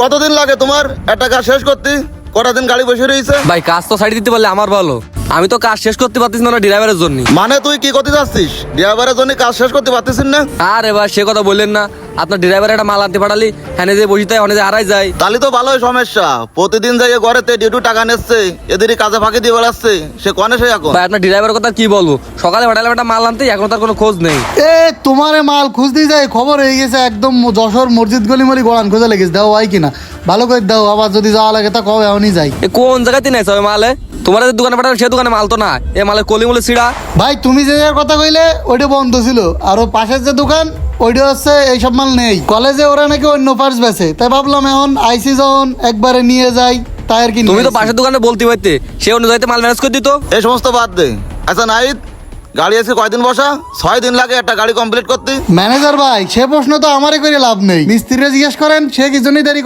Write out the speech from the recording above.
কতদিন লাগে তোমার একটা কাজ শেষ করতে? কটা দিন গাড়ি বসে রয়েছে? ভাই কাজ তো সাইড দিতে পারলে আমার ভালো। আমি তো কাজ শেষ করতে পারতেছি না ড্রাইভারের জন্য। মানে তুই কি করতে যাচ্ছিস? ড্রাইভারের জন্য কাজ শেষ করতে পারতেছিস না? আরে ভাই সে কথা বললেন না, আপনার ড্রাইভার একটা মাল আনতে পাঠালি হ্যাঁ যে বসিতে অনেক হারাই যায়। তাহলে তো ভালোই সমস্যা। প্রতিদিন যাই ঘরেতে ডিউটি টাকা নিচ্ছে, এদেরই কাজে ফাঁকি দিয়ে বেড়াচ্ছে। সে কনে সে এখন? ভাই আপনার ড্রাইভারের কথা কি বলবো, সকালে পাঠালাম একটা মাল আনতে, এখন তার কোনো খোঁজ নেই। এ তোমারে মাল খুঁজতে যায়, খবর হয়ে গেছে একদম যশোর মসজিদ গলি মলি গোড়ান খোঁজা লেগেছে। দাও হয় কিনা ভালো করে দাও, আবার যদি যাওয়া লাগে তা কবে এখনই যাই। এ কোন জায়গাতে নাই সবাই মালে? তোমার যে দোকানে পাঠাবে সে দোকানে মাল তো না, এ মালের কলিমুলে ছিড়া। ভাই তুমি যে জায়গার কথা কইলে ওইটা বন্ধ ছিল, আর ও পাশের যে দোকান ওইটা হচ্ছে এইসব মাল নেই। কলেজে ওরা নাকি অন্য পার্স বেছে, তাই ভাবলাম এখন আইসি যখন একবারে নিয়ে যাই তাই আর কি। তুমি তো পাশের দোকানে বলতে পারতে, সে অনুযায়ী মাল ম্যানেজ করে দিত। এই সমস্ত বাদ দে। আচ্ছা নাহিদ, গাড়ি আজকে কয়দিন বসা? 6 দিন লাগে একটা গাড়ি কমপ্লিট করতে। ম্যানেজার ভাই সে প্রশ্ন তো আমারে করে লাভ নেই, মিস্ত্রিরে জিজ্ঞেস করেন সে কি জন্যই দেরি